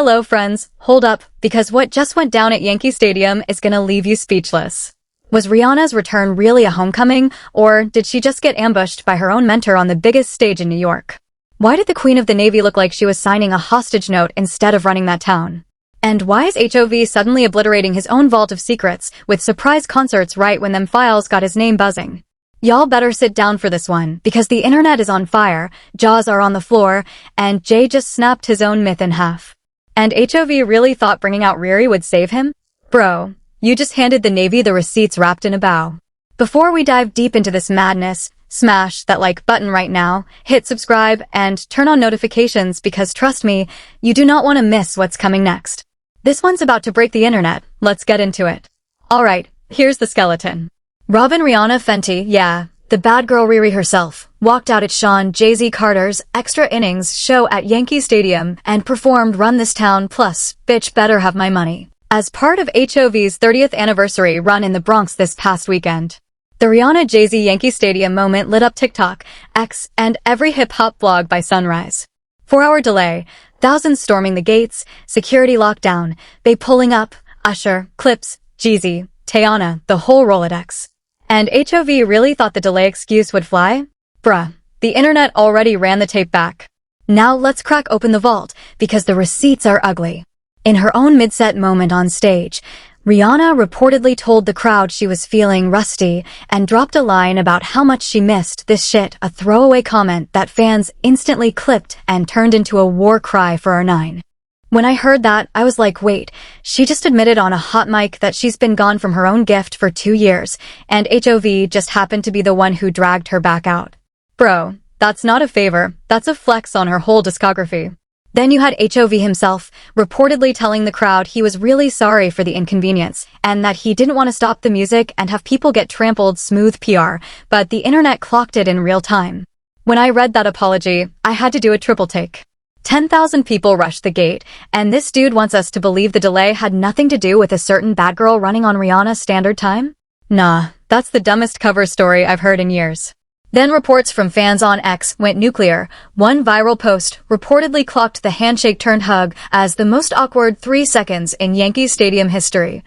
Hello friends, hold up, because what just went down at Yankee Stadium is gonna leave you speechless. Was Rihanna's return really a homecoming, or did she just get ambushed by her own mentor on the biggest stage in New York? Why did the Queen of the Navy look like she was signing a hostage note instead of running that town? And why is HOV suddenly obliterating his own vault of secrets with surprise concerts right when them files got his name buzzing? Y'all better sit down for this one, because the internet is on fire, jaws are on the floor, and Jay just snapped his own myth in half. And HOV really thought bringing out Riri would save him? Bro, you just handed the Navy the receipts wrapped in a bow. Before we dive deep into this madness, smash that like button right now, hit subscribe, and turn on notifications because trust me, you do not want to miss what's coming next. This one's about to break the internet, let's get into it. Alright, here's the skeleton. Robin Rihanna Fenty, yeah, the bad girl Riri herself, walked out at Sean Jay-Z Carter's Extra Innings show at Yankee Stadium and performed Run This Town plus Bitch Better Have My Money as part of HOV's 30th anniversary run in the Bronx this past weekend. The Rihanna Jay-Z Yankee Stadium moment lit up TikTok, X, and every hip-hop blog by sunrise. 4-hour delay, thousands storming the gates, security lockdown, they pulling up, Usher, Clipse, Jeezy, Teyana, the whole Rolodex. And HOV really thought the delay excuse would fly? Bruh, the internet already ran the tape back. Now let's crack open the vault, because the receipts are ugly. In her own mid-set moment on stage, Rihanna reportedly told the crowd she was feeling rusty and dropped a line about how much she missed this shit, a throwaway comment that fans instantly clipped and turned into a war cry for her nine. When I heard that, I was like, wait, she just admitted on a hot mic that she's been gone from her own gift for 2 years, and HOV just happened to be the one who dragged her back out. Bro, that's not a favor, that's a flex on her whole discography. Then you had HOV himself, reportedly telling the crowd he was really sorry for the inconvenience, and that he didn't want to stop the music and have people get trampled. Smooth PR, but the internet clocked it in real time. When I read that apology, I had to do a triple take. 10,000 people rushed the gate, and this dude wants us to believe the delay had nothing to do with a certain bad girl running on Rihanna's standard time? Nah, that's the dumbest cover story I've heard in years. Then reports from fans on X went nuclear. One viral post reportedly clocked the handshake-turned-hug as the most awkward 3 seconds in Yankee Stadium history.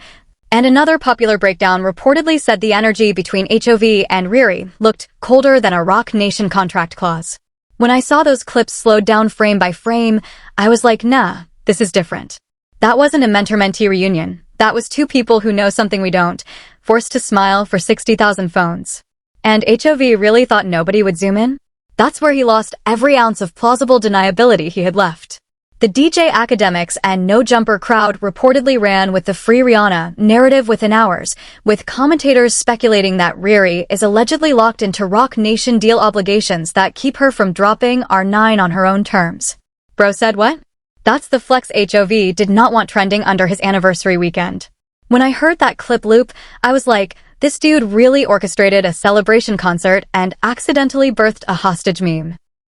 And another popular breakdown reportedly said the energy between HOV and Riri looked colder than a Rock Nation contract clause. When I saw those clips slowed down frame by frame, I was like, nah, this is different. That wasn't a mentor-mentee reunion. That was two people who know something we don't, forced to smile for 60,000 phones. And HOV really thought nobody would zoom in? That's where he lost every ounce of plausible deniability he had left. The DJ academics and no-jumper crowd reportedly ran with the Free Rihanna narrative within hours, with commentators speculating that Riri is allegedly locked into Rock Nation deal obligations that keep her from dropping R9 on her own terms. Bro said what? That's the flex HOV did not want trending under his anniversary weekend. When I heard that clip loop, I was like, this dude really orchestrated a celebration concert and accidentally birthed a hostage meme.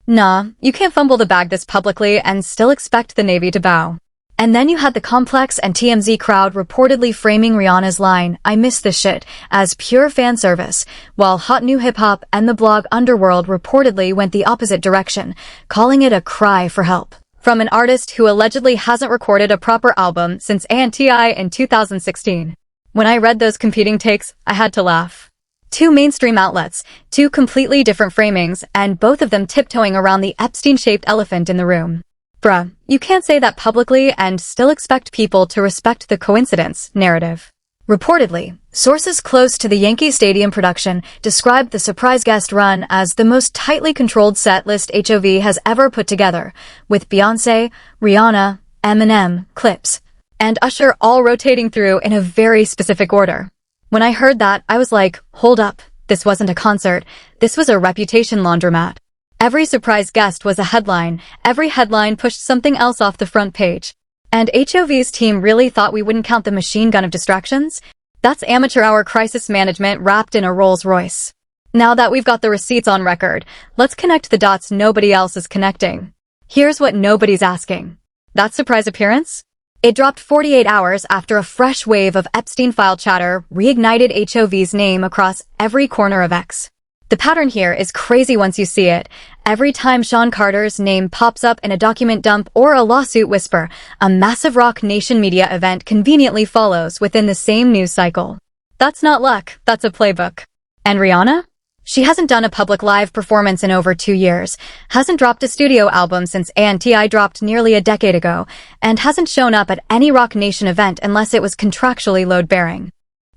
Nah, you can't fumble the bag this publicly and still expect the Navy to bow. And then you had the Complex and TMZ crowd reportedly framing Rihanna's line, I miss this shit, as pure fan service, while Hot New Hip Hop and the blog Underworld reportedly went the opposite direction, calling it a cry for help. From an artist who allegedly hasn't recorded a proper album since ANTI in 2016. When I read those competing takes, I had to laugh. Two mainstream outlets, two completely different framings, and both of them tiptoeing around the Epstein-shaped elephant in the room. Bruh, you can't say that publicly and still expect people to respect the coincidence narrative. Reportedly, sources close to the Yankee Stadium production described the surprise guest run as the most tightly controlled set list HOV has ever put together, with Beyoncé, Rihanna, Eminem, Clipse, and Usher all rotating through in a very specific order. When I heard that, I was like, hold up, this wasn't a concert, this was a reputation laundromat. Every surprise guest was a headline, every headline pushed something else off the front page. And HOV's team really thought we wouldn't count the machine gun of distractions? That's amateur hour crisis management wrapped in a Rolls Royce. Now that we've got the receipts on record, let's connect the dots nobody else is connecting. Here's what nobody's asking. That surprise appearance? It dropped 48 hours after a fresh wave of Epstein file chatter reignited HOV's name across every corner of X. The pattern here is crazy once you see it. Every time Sean Carter's name pops up in a document dump or a lawsuit whisper, a massive Rock Nation media event conveniently follows within the same news cycle. That's not luck, that's a playbook. And Rihanna? She hasn't done a public live performance in over 2 years, hasn't dropped a studio album since A&TI dropped nearly a decade ago, and hasn't shown up at any Rock Nation event unless it was contractually load-bearing.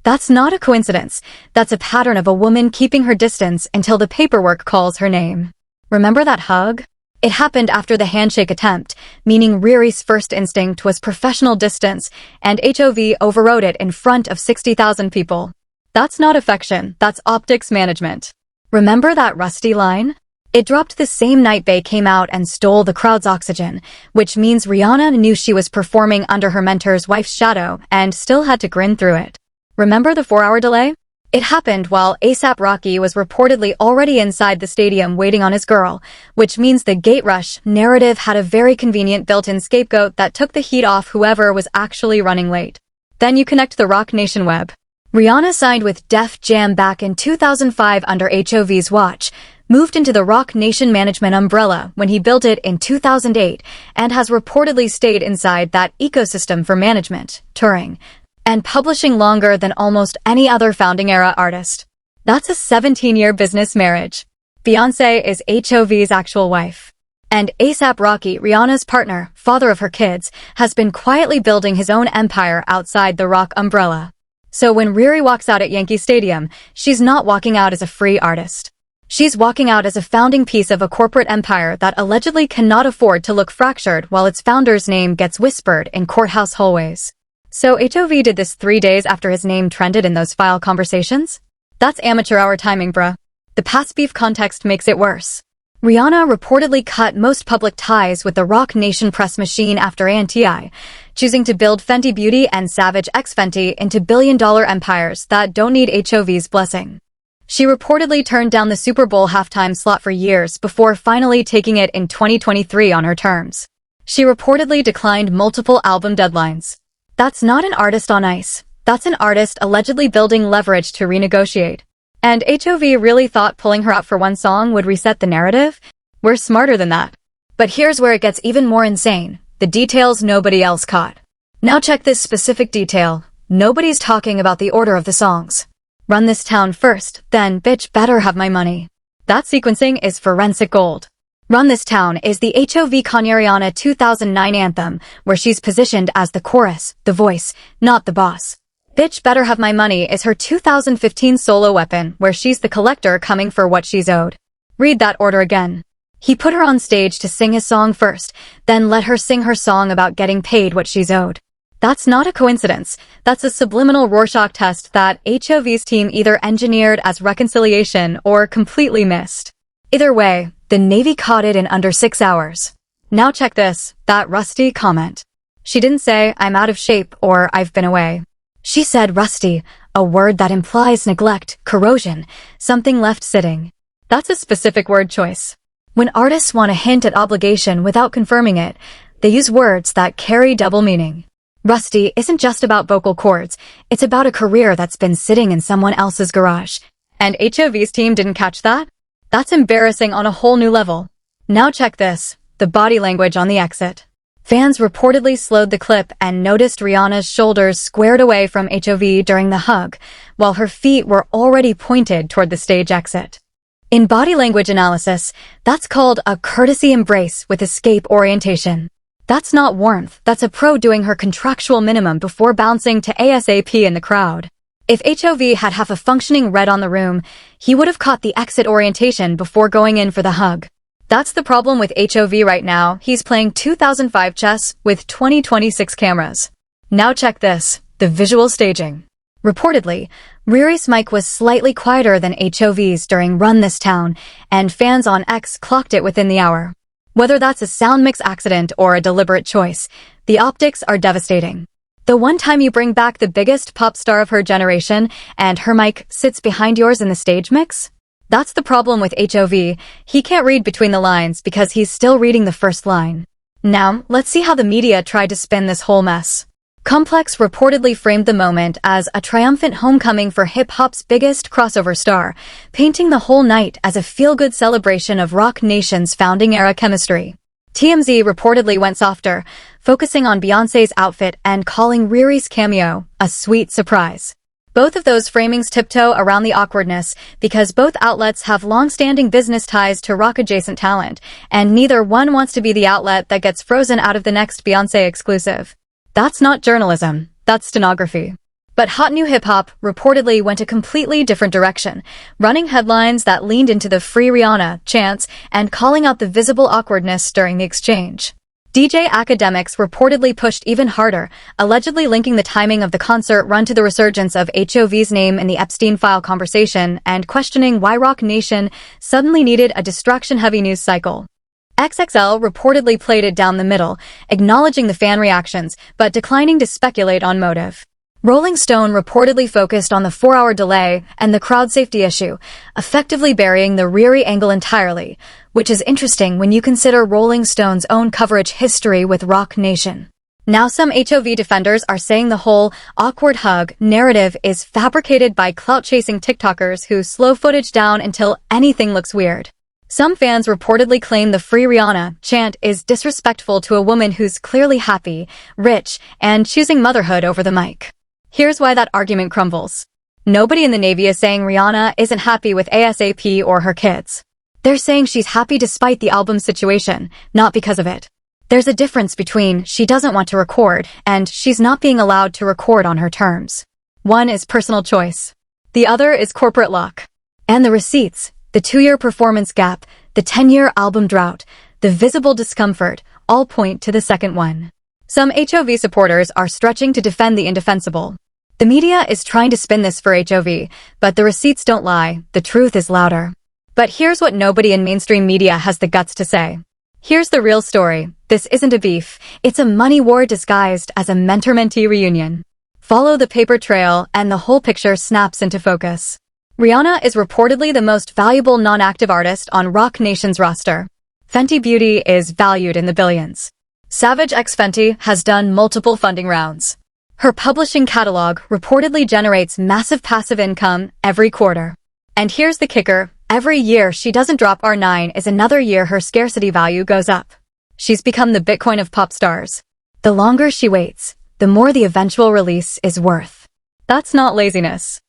That's not a coincidence. That's a pattern of a woman keeping her distance until the paperwork calls her name. Remember that hug? It happened after the handshake attempt, meaning Riri's first instinct was professional distance, and HOV overrode it in front of 60,000 people. That's not affection, that's optics management. Remember that Rusty line? It dropped the same night Bey came out and stole the crowd's oxygen, which means Rihanna knew she was performing under her mentor's wife's shadow and still had to grin through it. Remember the 4-hour delay? It happened while A$AP Rocky was reportedly already inside the stadium waiting on his girl, which means the gate rush narrative had a very convenient built-in scapegoat that took the heat off whoever was actually running late. Then you connect the Rock Nation web. Rihanna signed with Def Jam back in 2005 under HOV's watch, moved into the Rock Nation management umbrella when he built it in 2008, and has reportedly stayed inside that ecosystem for management, touring, and publishing longer than almost any other founding-era artist. That's a 17-year business marriage. Beyoncé is HOV's actual wife. And A$AP Rocky, Rihanna's partner, father of her kids, has been quietly building his own empire outside the Rock umbrella. So when Riri walks out at Yankee Stadium, she's not walking out as a free artist. She's walking out as a founding piece of a corporate empire that allegedly cannot afford to look fractured while its founder's name gets whispered in courthouse hallways. So HOV did this 3 days after his name trended in those file conversations? That's amateur hour timing, bruh. The past beef context makes it worse. Rihanna reportedly cut most public ties with the Rock Nation press machine after A&TI, choosing to build Fenty Beauty and Savage X Fenty into billion-dollar empires that don't need HOV's blessing. She reportedly turned down the Super Bowl halftime slot for years before finally taking it in 2023 on her terms. She reportedly declined multiple album deadlines. That's not an artist on ice. That's an artist allegedly building leverage to renegotiate. And HOV really thought pulling her out for one song would reset the narrative? We're smarter than that. But here's where it gets even more insane. The details nobody else caught. Now check this specific detail. Nobody's talking about the order of the songs. Run This Town first, then Bitch Better Have My Money. That sequencing is forensic gold. Run This Town is the HOV Kanye Rihanna 2009 anthem, where she's positioned as the chorus, the voice, not the boss. Bitch Better Have My Money is her 2015 solo weapon, where she's the collector coming for what she's owed. Read that order again. He put her on stage to sing his song first, then let her sing her song about getting paid what she's owed. That's not a coincidence. That's a subliminal Rorschach test that HOV's team either engineered as reconciliation or completely missed. Either way, the Navy caught it in under 6 hours. Now check this, that Rusty comment. She didn't say, I'm out of shape or I've been away. She said rusty, a word that implies neglect, corrosion, something left sitting. That's a specific word choice. When artists want to hint at obligation without confirming it, they use words that carry double meaning. Rusty isn't just about vocal cords, it's about a career that's been sitting in someone else's garage. And HOV's team didn't catch that? That's embarrassing on a whole new level. Now check this, the body language on the exit. Fans reportedly slowed the clip and noticed Rihanna's shoulders squared away from HOV during the hug, while her feet were already pointed toward the stage exit. In body language analysis, that's called a courtesy embrace with escape orientation. That's not warmth, that's a pro doing her contractual minimum before bouncing to ASAP in the crowd. If HOV had half a functioning red on the room, he would have caught the exit orientation before going in for the hug. That's the problem with HOV right now. He's playing 2005 chess with 2026 cameras. Now check this, the visual staging. Reportedly, Riri's mic was slightly quieter than HOV's during Run This Town, and fans on X clocked it within the hour. Whether that's a sound mix accident or a deliberate choice, the optics are devastating. The one time you bring back the biggest pop star of her generation and her mic sits behind yours in the stage mix? That's the problem with HOV. He can't read between the lines because he's still reading the first line. Now, let's see how the media tried to spin this whole mess. Complex reportedly framed the moment as a triumphant homecoming for hip-hop's biggest crossover star, painting the whole night as a feel-good celebration of Roc Nation's founding-era chemistry. TMZ reportedly went softer, focusing on Beyoncé's outfit and calling Riri's cameo a sweet surprise. Both of those framings tiptoe around the awkwardness because both outlets have long-standing business ties to rock-adjacent talent, and neither one wants to be the outlet that gets frozen out of the next Beyoncé exclusive. That's not journalism, that's stenography. But hot new hip-hop reportedly went a completely different direction, running headlines that leaned into the Free Rihanna chants and calling out the visible awkwardness during the exchange. DJ academics reportedly pushed even harder, allegedly linking the timing of the concert run to the resurgence of HOV's name in the Epstein file conversation and questioning why Roc Nation suddenly needed a distraction-heavy news cycle. XXL reportedly played it down the middle, acknowledging the fan reactions, but declining to speculate on motive. Rolling Stone reportedly focused on the 4-hour delay and the crowd safety issue, effectively burying the Riri angle entirely, which is interesting when you consider Rolling Stone's own coverage history with Roc Nation. Now some HOV defenders are saying the whole awkward hug narrative is fabricated by clout-chasing TikTokers who slow footage down until anything looks weird. Some fans reportedly claim the Free Rihanna chant is disrespectful to a woman who's clearly happy, rich, and choosing motherhood over the mic. Here's why that argument crumbles. Nobody in the Navy is saying Rihanna isn't happy with ASAP or her kids. They're saying she's happy despite the album situation, not because of it. There's a difference between she doesn't want to record and she's not being allowed to record on her terms. One is personal choice. The other is corporate luck. And the receipts. The 2-year performance gap, the 10-year album drought, the visible discomfort, all point to the second one. Some HOV supporters are stretching to defend the indefensible. The media is trying to spin this for HOV, but the receipts don't lie, the truth is louder. But here's what nobody in mainstream media has the guts to say. Here's the real story. This isn't a beef, it's a money war disguised as a mentor-mentee reunion. Follow the paper trail and the whole picture snaps into focus. Rihanna is reportedly the most valuable non-active artist on Roc Nation's roster. Fenty Beauty is valued in the billions. Savage x Fenty has done multiple funding rounds. Her publishing catalog reportedly generates massive passive income every quarter. And here's the kicker, every year she doesn't drop R9 is another year her scarcity value goes up. She's become the Bitcoin of pop stars. The longer she waits, the more the eventual release is worth. That's not laziness.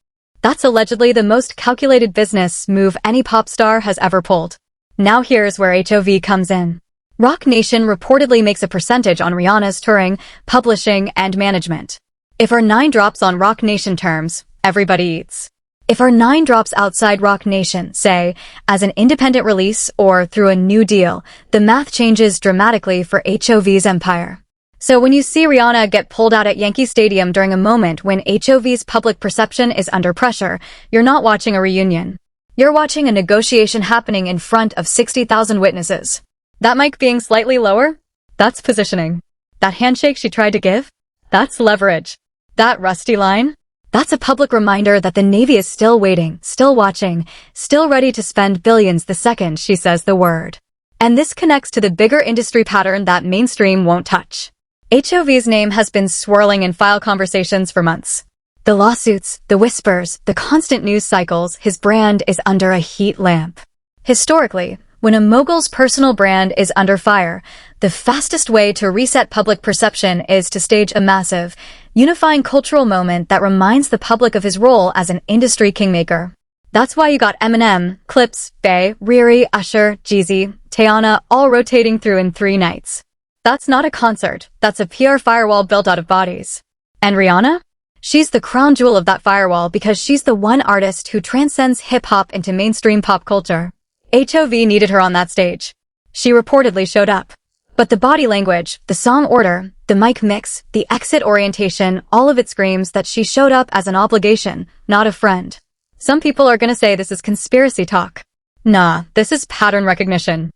That's allegedly the most calculated business move any pop star has ever pulled. Now here's where HOV comes in. Roc Nation reportedly makes a percentage on Rihanna's touring, publishing, and management. If R9 drops on Roc Nation terms, everybody eats. If R9 drops outside Roc Nation, say, as an independent release or through a new deal, the math changes dramatically for HOV's empire. So when you see Rihanna get pulled out at Yankee Stadium during a moment when HOV's public perception is under pressure, you're not watching a reunion. You're watching a negotiation happening in front of 60,000 witnesses. That mic being slightly lower? That's positioning. That handshake she tried to give? That's leverage. That rusty line? That's a public reminder that the Navy is still waiting, still watching, still ready to spend billions the second she says the word. And this connects to the bigger industry pattern that mainstream won't touch. HOV's name has been swirling in file conversations for months. The lawsuits, the whispers, the constant news cycles, his brand is under a heat lamp. Historically, when a mogul's personal brand is under fire, the fastest way to reset public perception is to stage a massive, unifying cultural moment that reminds the public of his role as an industry kingmaker. That's why you got Eminem, Clipse, Bey, Riri, Usher, Jeezy, Teyana all rotating through in 3 nights. That's not a concert, that's a PR firewall built out of bodies. And Rihanna? She's the crown jewel of that firewall because she's the one artist who transcends hip-hop into mainstream pop culture. HOV needed her on that stage. She reportedly showed up. But the body language, the song order, the mic mix, the exit orientation, all of it screams that she showed up as an obligation, not a friend. Some people are gonna say this is conspiracy talk. Nah, this is pattern recognition.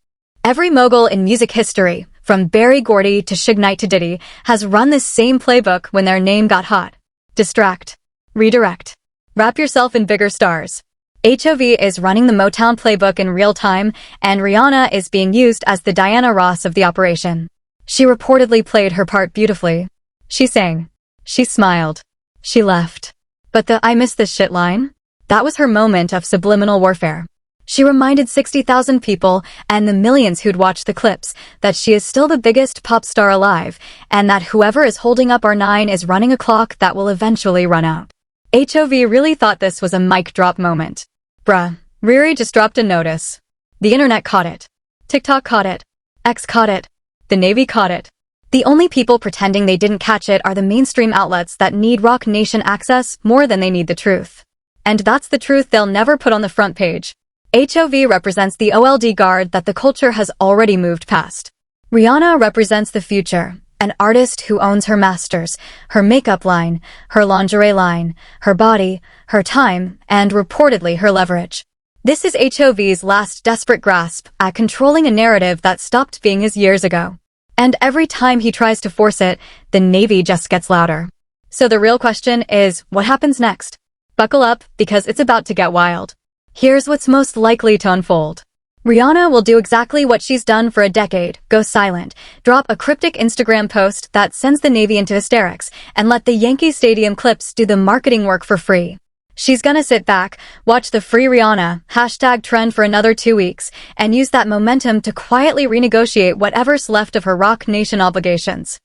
Every mogul in music history, from Berry Gordy to Suge Knight to Diddy, has run this same playbook when their name got hot. Distract. Redirect. Wrap yourself in bigger stars. HOV is running the Motown playbook in real time, and Rihanna is being used as the Diana Ross of the operation. She reportedly played her part beautifully. She sang, She smiled. She left. But the "I miss this shit" line? That was her moment of subliminal warfare. She reminded 60,000 people and the millions who'd watched the clips that she is still the biggest pop star alive, and that whoever is holding up R9 is running a clock that will eventually run out. HOV really thought this was a mic drop moment. Bruh, Riri just dropped a notice. The internet caught it. TikTok caught it. X caught it. The Navy caught it. The only people pretending they didn't catch it are the mainstream outlets that need Rock Nation access more than they need the truth. And that's the truth they'll never put on the front page. HOV represents the OLD guard that the culture has already moved past. Rihanna represents the future, an artist who owns her masters, her makeup line, her lingerie line, her body, her time, and reportedly her leverage. This is HOV's last desperate grasp at controlling a narrative that stopped being his years ago. And every time he tries to force it, the Navy just gets louder. So the real question is, what happens next? Buckle up, because it's about to get wild. Here's what's most likely to unfold. Rihanna will do exactly what she's done for a decade, go silent, drop a cryptic Instagram post that sends the Navy into hysterics, and let the Yankee Stadium Clipse do the marketing work for free. She's gonna sit back, watch the Free Rihanna hashtag trend for another 2 weeks, and use that momentum to quietly renegotiate whatever's left of her Rock Nation obligations.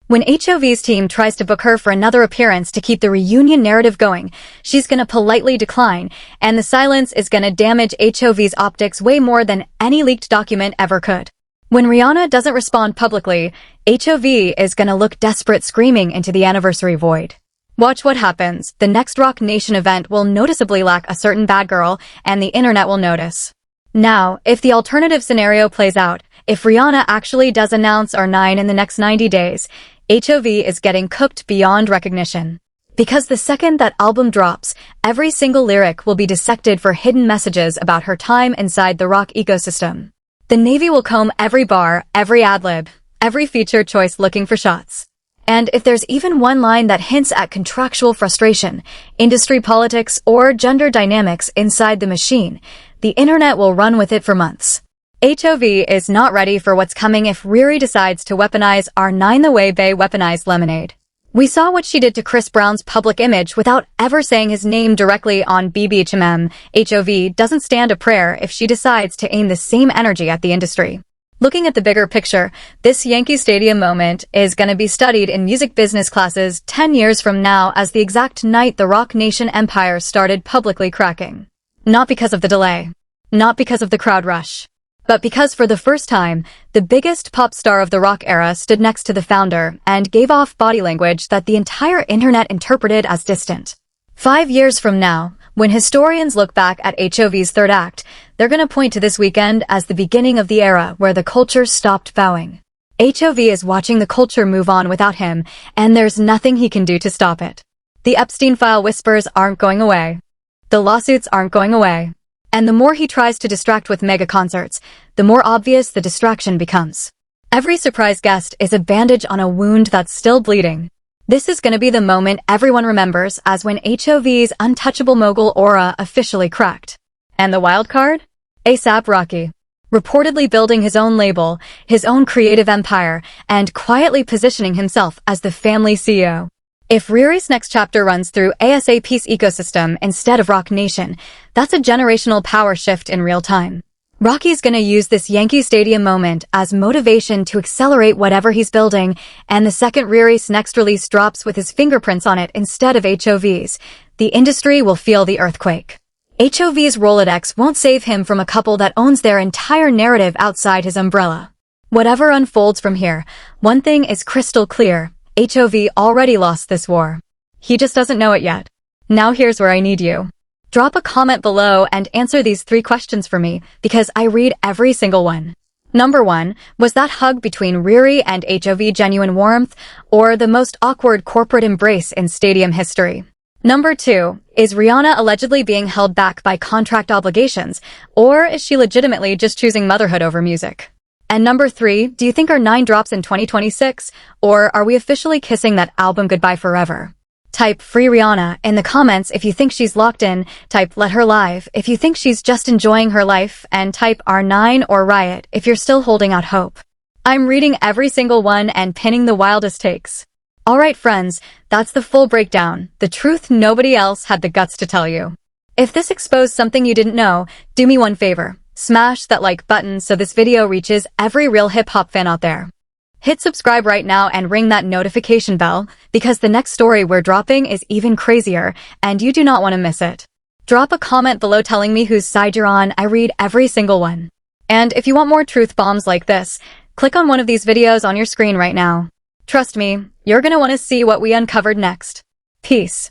When HOV's team tries to book her for another appearance to keep the reunion narrative going, she's gonna politely decline, and the silence is gonna damage HOV's optics way more than any leaked document ever could. When Rihanna doesn't respond publicly, HOV is gonna look desperate, screaming into the anniversary void. Watch what happens. The next Rock Nation event will noticeably lack a certain bad girl, and the internet will notice. Now, if the alternative scenario plays out, if Rihanna actually does announce R9 in the next 90 days, HOV is getting cooked beyond recognition. Because the second that album drops, every single lyric will be dissected for hidden messages about her time inside the rock ecosystem. The Navy will comb every bar, every ad-lib, every feature choice looking for shots. And if there's even one line that hints at contractual frustration, industry politics, or gender dynamics inside the machine, the internet will run with it for months. HOV is not ready for what's coming if Riri decides to weaponize R9 the way Bey weaponized Lemonade. We saw what she did to Chris Brown's public image without ever saying his name directly on BBHMM. HOV doesn't stand a prayer if she decides to aim the same energy at the industry. Looking at the bigger picture, this Yankee Stadium moment is going to be studied in music business classes 10 years from now as the exact night the Rock Nation empire started publicly cracking. Not because of the delay. Not because of the crowd rush. But because for the first time, the biggest pop star of the rock era stood next to the founder and gave off body language that the entire internet interpreted as distant. 5 years from now, when historians look back at HOV's third act, they're gonna point to this weekend as the beginning of the era where the culture stopped bowing. HOV is watching the culture move on without him, and there's nothing he can do to stop it. The Epstein file whispers aren't going away. The lawsuits aren't going away. And the more he tries to distract with mega concerts, the more obvious the distraction becomes. Every surprise guest is a bandage on a wound that's still bleeding. This is going to be the moment everyone remembers as when HOV's untouchable mogul aura officially cracked. And the wild card? A$AP Rocky. Reportedly building his own label, his own creative empire, and quietly positioning himself as the family CEO. If Riri's next chapter runs through A$AP's ecosystem instead of Rock Nation, that's a generational power shift in real time. Rocky's gonna use this Yankee Stadium moment as motivation to accelerate whatever he's building, and the second Riri's next release drops with his fingerprints on it instead of HOV's, the industry will feel the earthquake. HOV's Rolodex won't save him from a couple that owns their entire narrative outside his umbrella. Whatever unfolds from here, one thing is crystal clear. HOV already lost this war. He just doesn't know it yet. Now here's where I need you. Drop a comment below and answer these 3 questions for me, because I read every single one. Number 1, was that hug between Riri and HOV genuine warmth, or the most awkward corporate embrace in stadium history? Number 2, is Rihanna allegedly being held back by contract obligations, or is she legitimately just choosing motherhood over music? And number 3, do you think R9 drops in 2026, or are we officially kissing that album goodbye forever? Type Free Rihanna in the comments if you think she's locked in, type Let Her Live if you think she's just enjoying her life, and type R9 or Riot if you're still holding out hope. I'm reading every single one and pinning the wildest takes. Alright friends, that's the full breakdown, the truth nobody else had the guts to tell you. If this exposed something you didn't know, do me one favor. Smash that like button so this video reaches every real hip-hop fan out there. Hit subscribe right now and ring that notification bell, because the next story we're dropping is even crazier, and you do not want to miss it. Drop a comment below telling me whose side you're on. I read every single one. And if you want more truth bombs like this, click on one of these videos on your screen right now. Trust me, you're gonna want to see what we uncovered next. Peace.